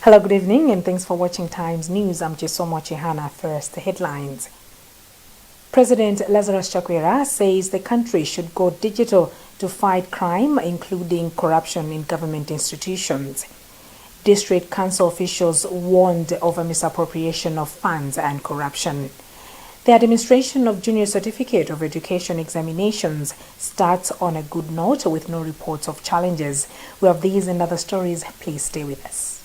Hello, good evening, and thanks for watching Times News. I'm Chisomo Chihana. First, the headlines. President Lazarus Chakwera says the country should go digital to fight crime, including corruption in government institutions. District council officials warned over misappropriation of funds and corruption. The administration of Junior Certificate of Education examinations starts on a good note with no reports of challenges. We have these and other stories. Please stay with us.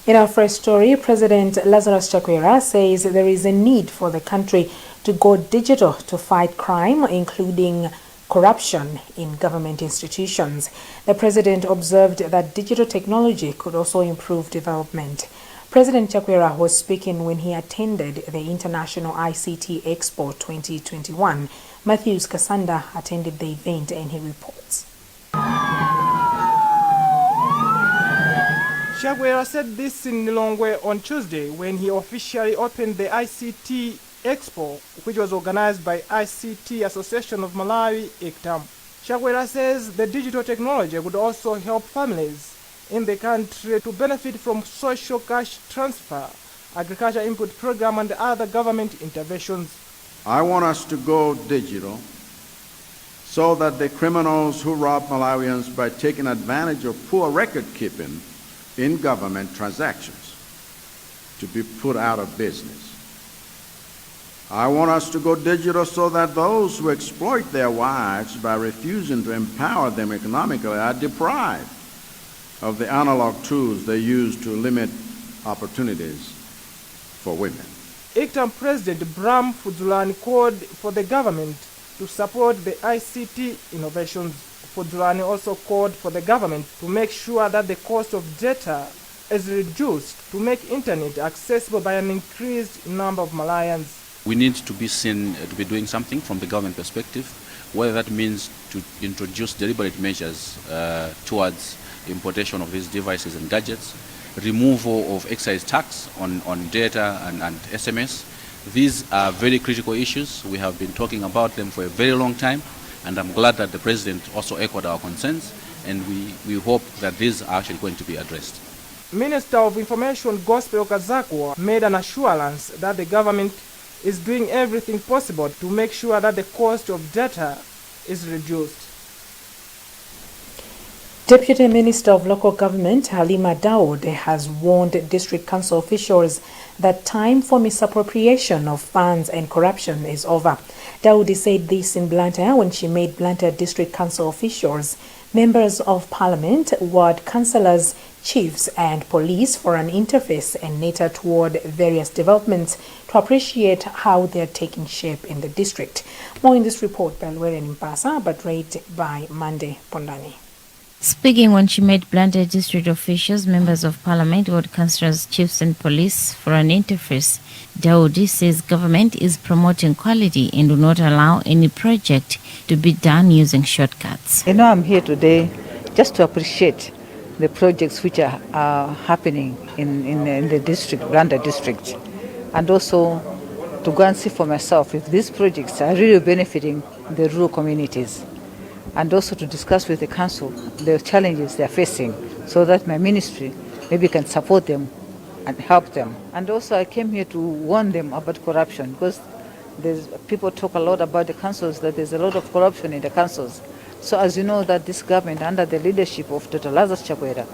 In our first story, President Lazarus Chakwera says there is a need for the country to go digital to fight crime, including corruption in government institutions. The president observed that digital technology could also improve development. President Chakwera was speaking when he attended the International ICT Expo 2021. Matthews Kasanda attended the event and he reports. Chakwera said this in Lilongwe on Tuesday when he officially opened the ICT Expo, which was organized by ICT Association of Malawi, ICTAM. Chakwera says the digital technology would also help families in the country to benefit from social cash transfer, agriculture input program, and other government interventions. I want us to go digital so that the criminals who rob Malawians by taking advantage of poor record keeping in government transactions to be put out of business. I want us to go digital so that those who exploit their wives by refusing to empower them economically are deprived of the analog tools they use to limit opportunities for women. ICTAM President Bram Fuzulani called for the government to support the ICT innovations. Fuzulani also called for the government to make sure that the cost of data is reduced to make internet accessible by an increased number of Malawians. We need to be seen to be doing something from the government perspective, whether that means to introduce deliberate measures towards importation of these devices and gadgets, removal of excise tax on data and SMS. These are very critical issues. We have been talking about them for a very long time, and I'm glad that the President also echoed our concerns, and we hope that these are actually going to be addressed. Minister of Information Gospel Kazakwa made an assurance that the government is doing everything possible to make sure that the cost of data is reduced. Deputy Minister of Local Government Halima Daud has warned district council officials that time for misappropriation of funds and corruption is over. Daud said this in Blantyre when she made Blantyre district council officials, members of parliament, ward councillors, chiefs and police for an interface and later toward various developments to appreciate how they are taking shape in the district. More in this report by Lweren Mpasa, but read by Mande Pondani. Speaking when she met Blantyre district officials, members of parliament, ward councillors, chiefs and police for an interface, Daudi says government is promoting quality and will not allow any project to be done using shortcuts. I'm here today just to appreciate the projects which are happening in the district, Blantyre district, and also to go and see for myself if these projects are really benefiting the rural communities, and also to discuss with the council the challenges they are facing so that my ministry maybe can support them and help them. And also I came here to warn them about corruption, because people talk a lot about the councils, that there's a lot of corruption in the councils. So as you know that this government under the leadership of Dr. Lazarus Chakwera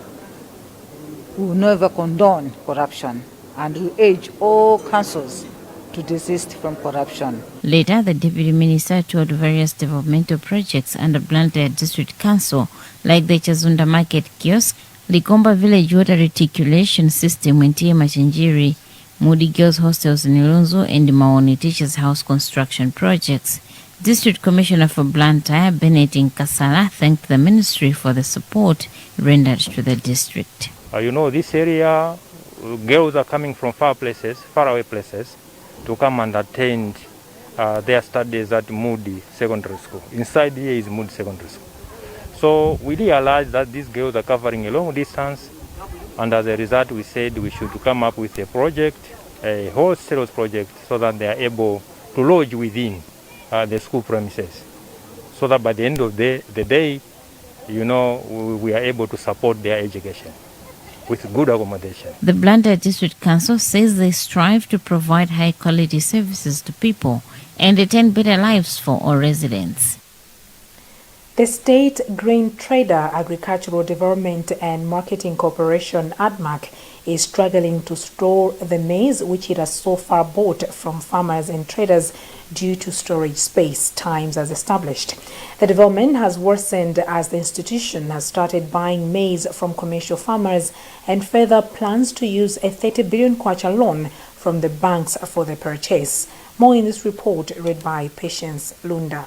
will never condone corruption, and we urge all councils to desist from corruption. Later, the Deputy Minister toured various developmental projects under Blantyre District Council, like the Chazunda Market Kiosk, Likomba Village Water Reticulation System in Tia Machinjiri, Moody Girls Hostels in Ilunzo, and the Maoni Teachers House construction projects. District Commissioner for Blantyre, Bennett Kasala, thanked the ministry for the support rendered to the district. This area, girls are coming from faraway places, to come and attend their studies at Moody Secondary School. Inside here is Moody Secondary School. So we realized that these girls are covering a long distance, and as a result we said we should come up with a project, a whole sales project, so that they are able to lodge within the school premises, so that by the end of the day, we are able to support their education with good accommodation. The Blantyre District Council says they strive to provide high-quality services to people and attain better lives for all residents. The State Grain Trader Agricultural Development and Marketing Corporation, Admak, is struggling to store the maize which it has so far bought from farmers and traders due to storage space times as established. The development has worsened as the institution has started buying maize from commercial farmers and further plans to use a 30 billion kwacha loan from the banks for the purchase. More in this report read by Patience Lunda.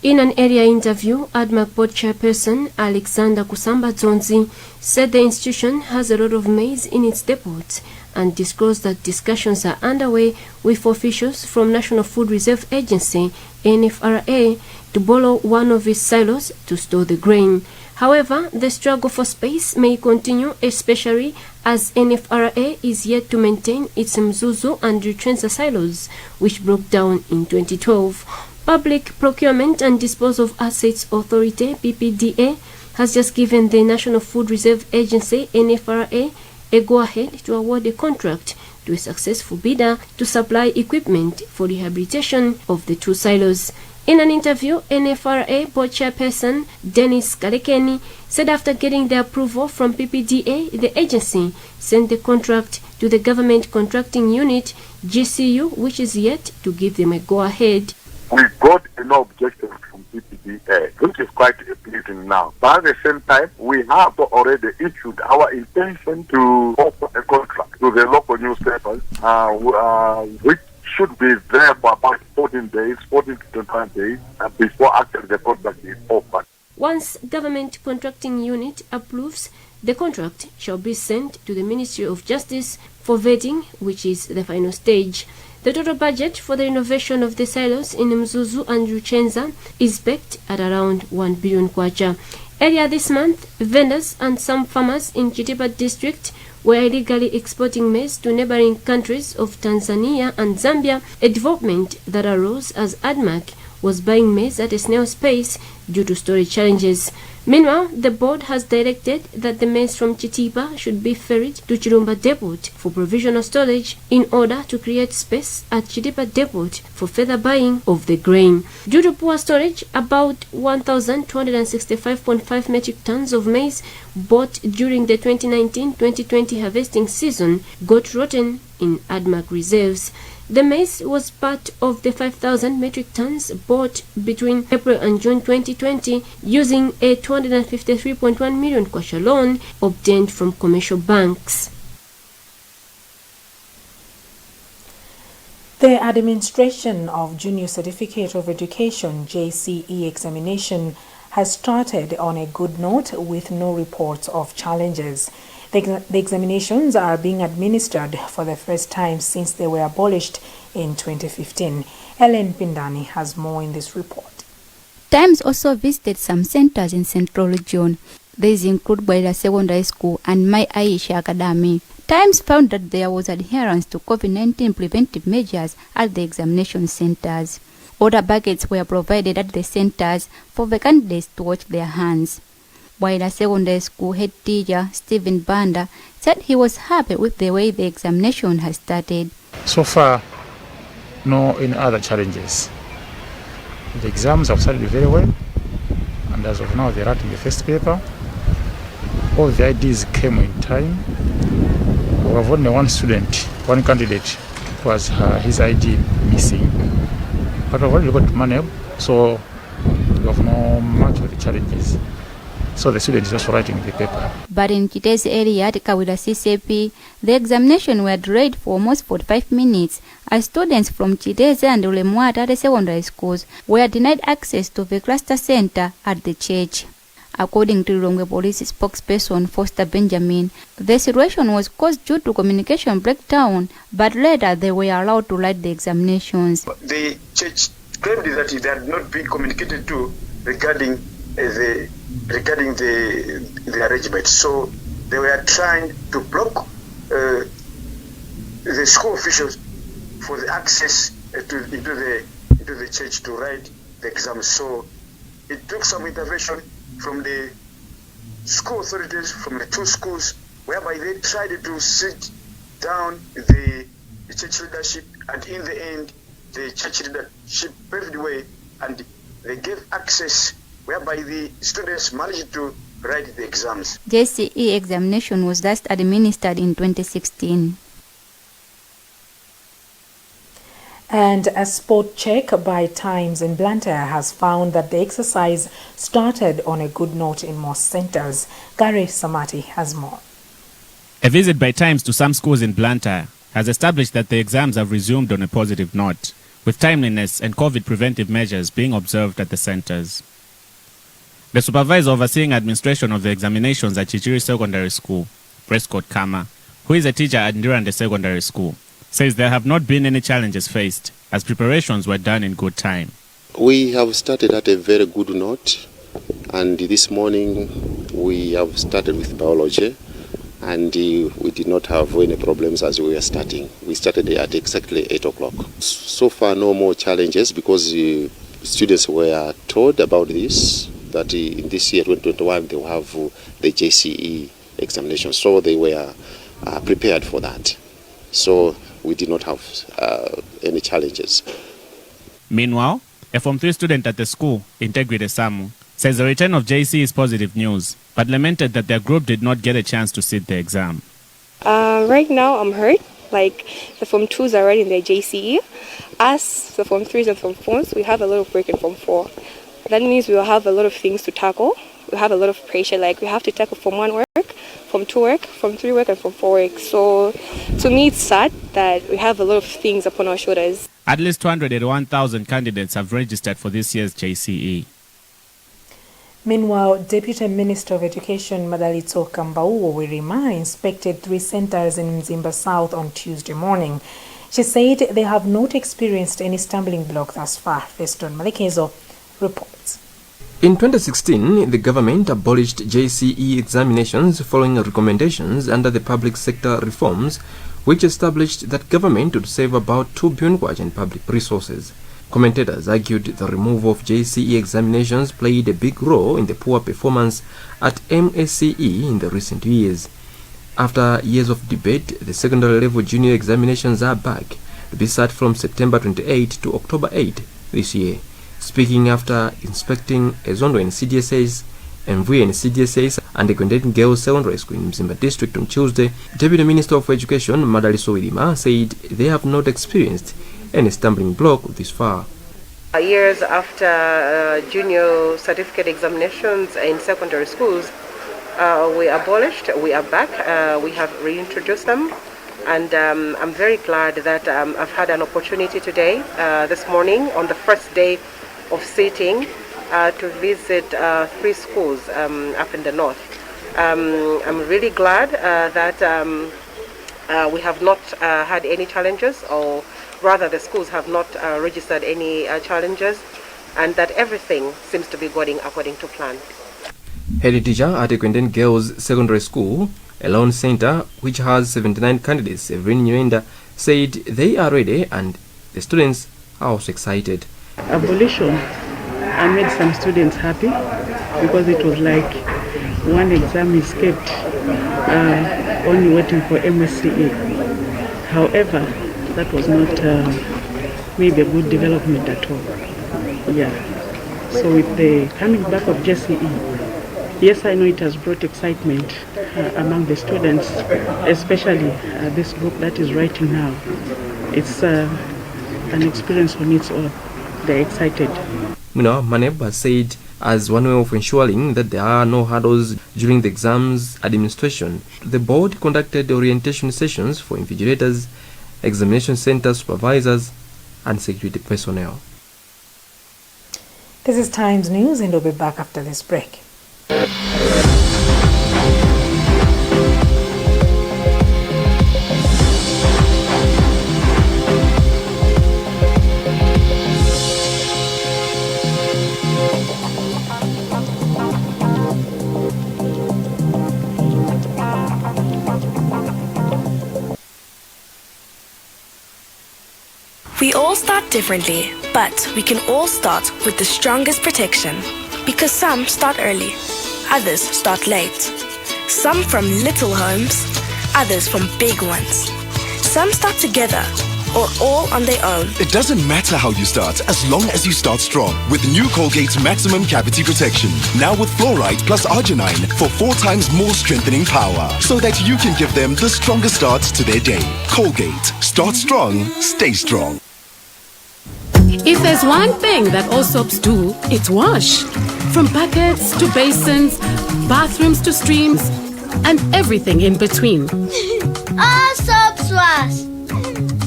In an area interview, Admak board chairperson Alexander Kusamba Zonzi said the institution has a lot of maize in its depots and disclosed that discussions are underway with officials from National Food Reserve Agency (NFRA) to borrow one of its silos to store the grain. However, the struggle for space may continue, especially as NFRA is yet to maintain its Mzuzu and Ruchenza silos, which broke down in 2012. Public Procurement and Disposal of Assets Authority (PPDA) has just given the National Food Reserve Agency (NFRA) a go-ahead to award a contract to a successful bidder to supply equipment for rehabilitation of the two silos. In an interview, NFRA board chairperson Dennis Kalekeni said after getting the approval from PPDA, the agency sent the contract to the Government Contracting Unit (GCU), which is yet to give them a go-ahead. We got no objections from PPDA, which is quite pleasing now. But at the same time, we have already issued our intention to offer a contract to the local newspapers, which should be there for about 14 to 25 days before actually the contract is offered. Once Government Contracting Unit approves, the contract shall be sent to the Ministry of Justice for vetting, which is the final stage. The total budget for the renovation of the silos in Mzuzu and Ruchenza is pegged at around 1 billion kwacha. Earlier this month, vendors and some farmers in Chitipa district were illegally exporting maize to neighboring countries of Tanzania and Zambia, a development that arose as Admak was buying maize at a snail's pace due to storage challenges. Meanwhile, the board has directed that the maize from Chitipa should be ferried to Chirumba Depot for provisional storage in order to create space at Chitipa Depot for further buying of the grain. Due to poor storage, about 1,265.5 metric tons of maize bought during the 2019-2020 harvesting season got rotten in Admak reserves. The maize was part of the 5,000 metric tons bought between April and June 2020 using a 253.1 million kwacha loan obtained from commercial banks. The administration of Junior Certificate of Education (JCE) examination has started on a good note with no reports of challenges. The examinations are being administered for the first time since they were abolished in 2015. Ellen Pindani has more in this report. Times also visited some centers in Central Region. These include Bwaila Secondary School and My Aisha Academy. Times found that there was adherence to COVID-19 preventive measures at the examination centers. Order buckets were provided at the centers for the candidates to wash their hands. Bwaila Secondary School head teacher Stephen Banda said he was happy with the way the examination has started. So far, no any other challenges. The exams have started very well, and as of now they're writing the first paper. All the IDs came in time. We have only one student, one candidate who has his ID missing. But we've already got money, so we have no much of the challenges. So the student is also writing the paper. But in Kitese area at Kawila CCP, the examination were delayed for almost 45 minutes as students from Kitese and Ulemwata at the secondary schools were denied access to the cluster center at the church. According to Lilongwe Police spokesperson Foster Benjamin, the situation was caused due to communication breakdown, but later they were allowed to write the examinations. The church claimed that it had not been communicated to regarding the arrangement. So they were trying to block the school officials for the access into the church to write the exams. So it took some intervention from the school authorities, from the two schools, whereby they tried to sit down the church leadership, and in the end, the church leadership paved the way and they gave access whereby the students managed to write the exams. JCE examination was last administered in 2016. And a spot check by Times in Blantyre has found that the exercise started on a good note in most centres. Gary Samati has more. A visit by Times to some schools in Blantyre has established that the exams have resumed on a positive note, with timeliness and COVID preventive measures being observed at the centres. The supervisor overseeing administration of the examinations at Chichiri Secondary School, Prescott Kama, who is a teacher at Ndirande Secondary School, says there have not been any challenges faced as preparations were done in good time. We have started at a very good note, and this morning we have started with biology, and we did not have any problems as we were starting. We started at exactly 8 o'clock. So far no more challenges because students were told about this, that in this year 2021 they will have the JCE examination, so they were prepared for that. So we did not have any challenges. Meanwhile, a Form 3 student at the school, Integrity Samu, says the return of JCE is positive news, but lamented that their group did not get a chance to sit the exam. Right now I'm hurt, like the Form 2s are already in their JCE. Us, the Form 3s and Form 4s, we have a little break in Form 4. That means we will have a lot of things to tackle. We have a lot of pressure, like we have to tackle Form 1 work, Form 2 work, Form 3 work, and Form 4 work. So to me it's sad that we have a lot of things upon our shoulders. At least 281,000 candidates have registered for this year's JCE. Meanwhile, Deputy Minister of Education Madalitso Kambauo Wirima inspected 3 centres in Mzimba South on Tuesday morning. She said they have not experienced any stumbling block thus far. Feston Malekezo reports. In 2016, the government abolished JCE examinations following recommendations under the public sector reforms, which established that government would save about 2 billion kwacha in public resources. Commentators argued the removal of JCE examinations played a big role in the poor performance at MSCE in the recent years. After years of debate, the secondary level junior examinations are back to be sat from September 28 to October 8 this year. Speaking after inspecting Ezondo and CDSAs, Mvui and CDSAs, and the Gwendeten Girls Secondary School in Mzimba District on Tuesday, Deputy Minister of Education Madaliso Wirima said they have not experienced any stumbling block this far. Years after junior certificate examinations in secondary schools, we abolished, we are back, we have reintroduced them, and I'm very glad that I've had an opportunity today, this morning, on the first day of sitting, to visit 3 schools up in the north. I'm really glad that we have not had any challenges, or rather the schools have not registered any challenges, and that everything seems to be going according to plan. Head teacher at the Gwendeten Girls Secondary School, a loan center which has 79 candidates, Evelyn Nyenda, said they are ready and the students are also excited. Abolition made some students happy because it was like one exam is kept only waiting for MSCE. However, that was not maybe a good development at all. Yeah. So with the coming back of JCE, yes, I know it has brought excitement among the students, especially this group that is writing now. It's an experience on its own. They're excited. Maneba said as one way of ensuring that there are no hurdles during the exams administration, the board conducted orientation sessions for invigilators, examination center supervisors, and security personnel. This is Times News, and we'll be back after this break. We all start differently, but we can all start with the strongest protection. Because some start early, others start late. Some from little homes, others from big ones. Some start together, or all on their own. It doesn't matter how you start, as long as you start strong. With new Colgate's Maximum Cavity Protection. Now with fluoride plus arginine for 4 times more strengthening power. So that you can give them the strongest starts to their day. Colgate. Start strong, stay strong. If there's one thing that all soaps do, it's wash. From buckets to basins, bathrooms to streams, and everything in between. All soaps wash.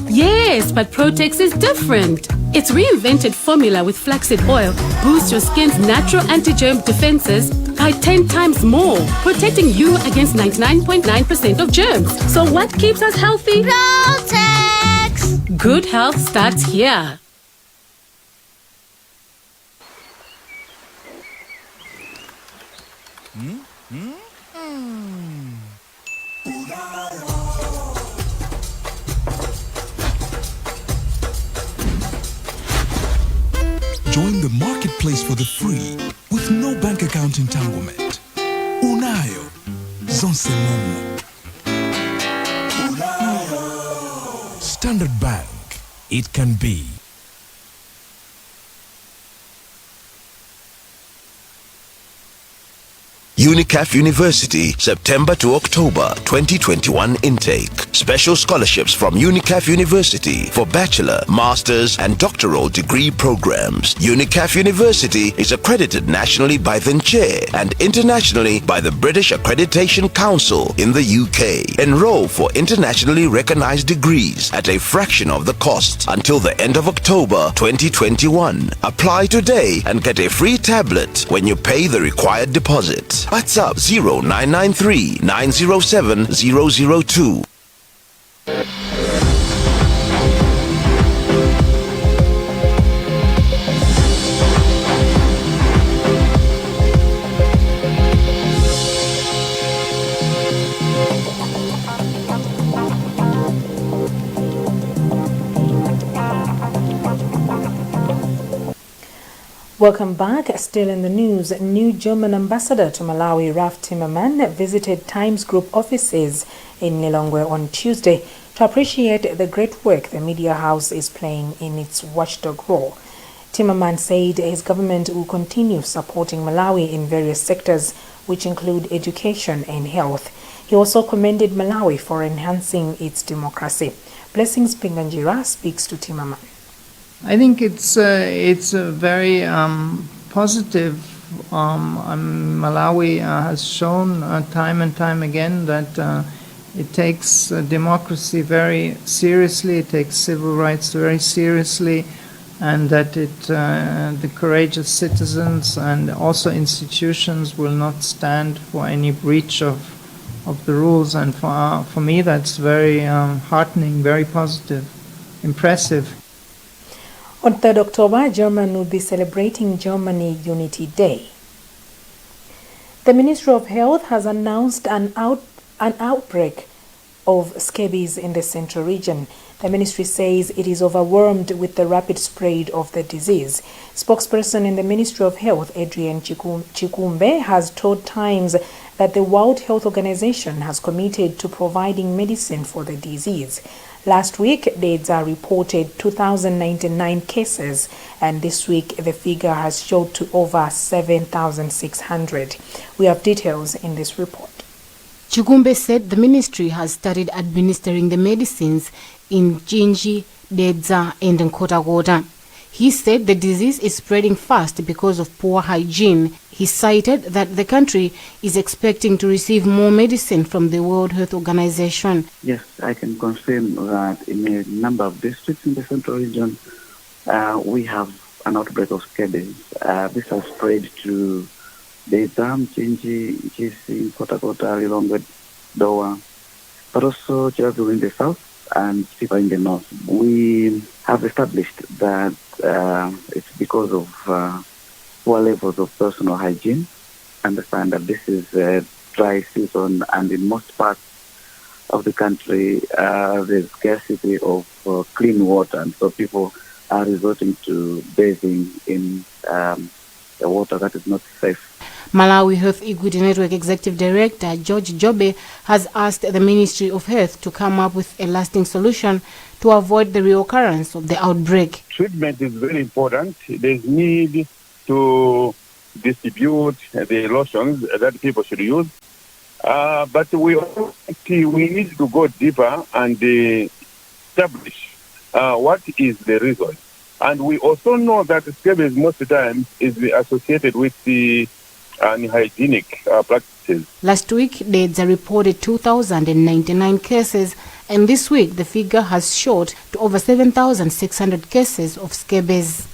Yes, but Protex is different. Its reinvented formula with flaxseed oil boosts your skin's natural anti-germ defenses by 10 times more, protecting you against 99.9% of germs. So what keeps us healthy? Protex! Good health starts here. Join the marketplace for the free with no bank account entanglement. Unayo zonse mumu. Standard Bank. It can be. UNICAF University, September to October 2021 intake. Special scholarships from UNICAF University for bachelor, master's and doctoral degree programs. UNICAF University is accredited nationally by the NCHE and internationally by the British Accreditation Council in the UK. Enroll for internationally recognized degrees at a fraction of the cost until the end of October 2021. Apply today and get a free tablet when you pay the required deposit. WhatsApp 0993 907 002. Welcome back. Still in the news, new German ambassador to Malawi, Ralph Timmerman, visited Times Group offices in Lilongwe on Tuesday to appreciate the great work the media house is playing in its watchdog role. Timmerman said his government will continue supporting Malawi in various sectors, which include education and health. He also commended Malawi for enhancing its democracy. Blessings Pinganjira speaks to Timmerman. I think it's a very positive. Malawi has shown time and time again that it takes democracy very seriously, it takes civil rights very seriously, and that the courageous citizens and also institutions will not stand for any breach of the rules. And for me, that's very heartening, very positive, impressive. On 3rd October, Germany will be celebrating Germany Unity Day. The Ministry of Health has announced an outbreak of scabies in the central region. The ministry says it is overwhelmed with the rapid spread of the disease. Spokesperson in the Ministry of Health, Adrian Chikumbe, has told Times that the World Health Organization has committed to providing medicine for the disease. Last week, DEDZA reported 2,099 cases, and this week the figure has shot to over 7,600. We have details in this report. Chikumbe said the ministry has started administering the medicines in Jinji, DEDZA and Nkota. He said the disease is spreading fast because of poor hygiene. He cited that the country is expecting to receive more medicine from the World Health Organization. Yes, I can confirm that in a number of districts in the central region, we have an outbreak of scabies. This has spread to the Dam, Chinji, GC, Kota Kota, Lilongwe, Dowa, but also Jagu in the south and Sipa in the north. We have established that it's because of poor levels of personal hygiene. Understand that this is a dry season, and in most parts of the country, there's scarcity of clean water, and so people are resorting to bathing in the water that is not safe. Malawi Health Equity Network Executive Director George Jobe has asked the Ministry of Health to come up with a lasting solution to avoid the reoccurrence of the outbreak. Treatment is very important. There's need to distribute the lotions that people should use. But we need to go deeper and establish what is the reason. And we also know that scabies most of the time is associated with the unhygienic practices. Last week, Dedza reported 2,099 cases, and this week the figure has shot to over 7,600 cases of scabies.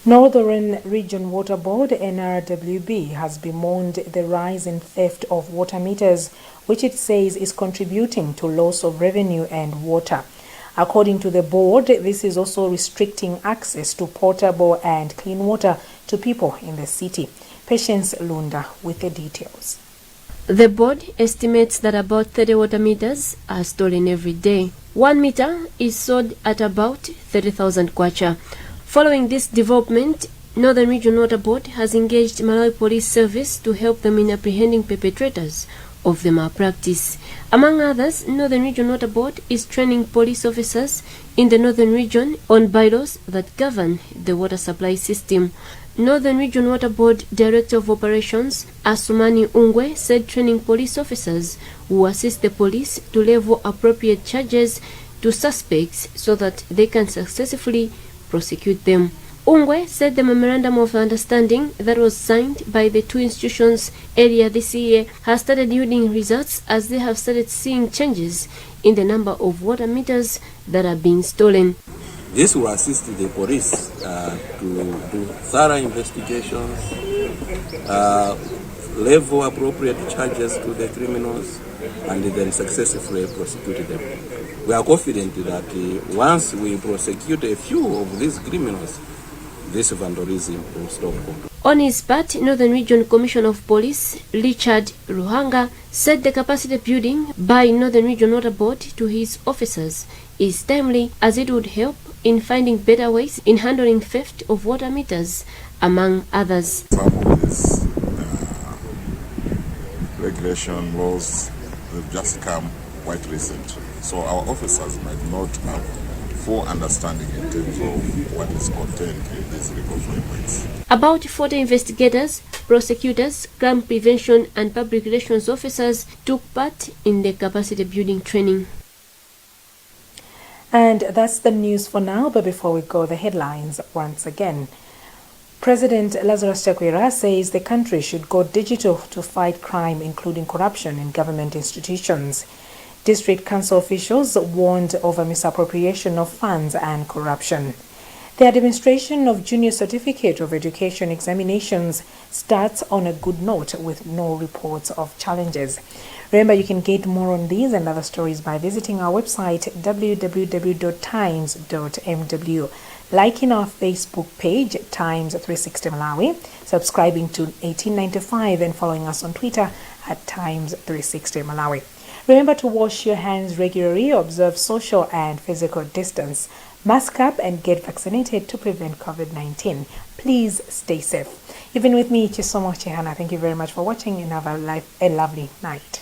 Northern Region Water Board, NRWB, has bemoaned the rise in theft of water meters, which it says is contributing to loss of revenue and water. According to the board, this is also restricting access to potable and clean water to people in the city. Patience Lunda with the details. The board estimates that about 30 water meters are stolen every day. 1 meter is sold at about 30,000 kwacha. Following this development, Northern Region Water Board has engaged Malawi Police Service to help them in apprehending perpetrators of the malpractice. Among others, Northern Region Water Board is training police officers in the Northern Region on bylaws that govern the water supply system. Northern Region Water Board Director of Operations, Asumani Ungwe, said training police officers will assist the police to level appropriate charges to suspects so that they can successfully prosecute them. Ungwe said the memorandum of understanding that was signed by the two institutions earlier this year has started yielding results, as they have started seeing changes in the number of water meters that are being stolen. This will assist the police to do thorough investigations, level appropriate charges to the criminals, and then successfully prosecute them. We are confident that once we prosecute a few of these criminals, this vandalism will stop. On his part, Northern Region Commissioner of Police Richard Ruhanga said the capacity building by Northern Region Water Board to his officers is timely, as it would help in finding better ways in handling theft of water meters, among others. Some of these regulation laws have just come quite recently, so our officers might not have full understanding in terms of what is contained in these legal frameworks. About 40 investigators, prosecutors, crime prevention and public relations officers took part in the capacity building training. And that's the news for now, but before we go, the headlines once again. President Lazarus Chakwera says the country should go digital to fight crime, including corruption in government institutions. District Council officials warned over misappropriation of funds and corruption. The administration of Junior Certificate of Education examinations starts on a good note with no reports of challenges. Remember, you can get more on these and other stories by visiting our website www.times.mw, liking our Facebook page Times 360 Malawi, subscribing to 1895 and following us on Twitter at Times 360 Malawi. Remember to wash your hands regularly, observe social and physical distance, mask up and get vaccinated to prevent COVID-19. Please stay safe. You've been with me, Chisomo Chihana. Thank you very much for watching and have a lovely night.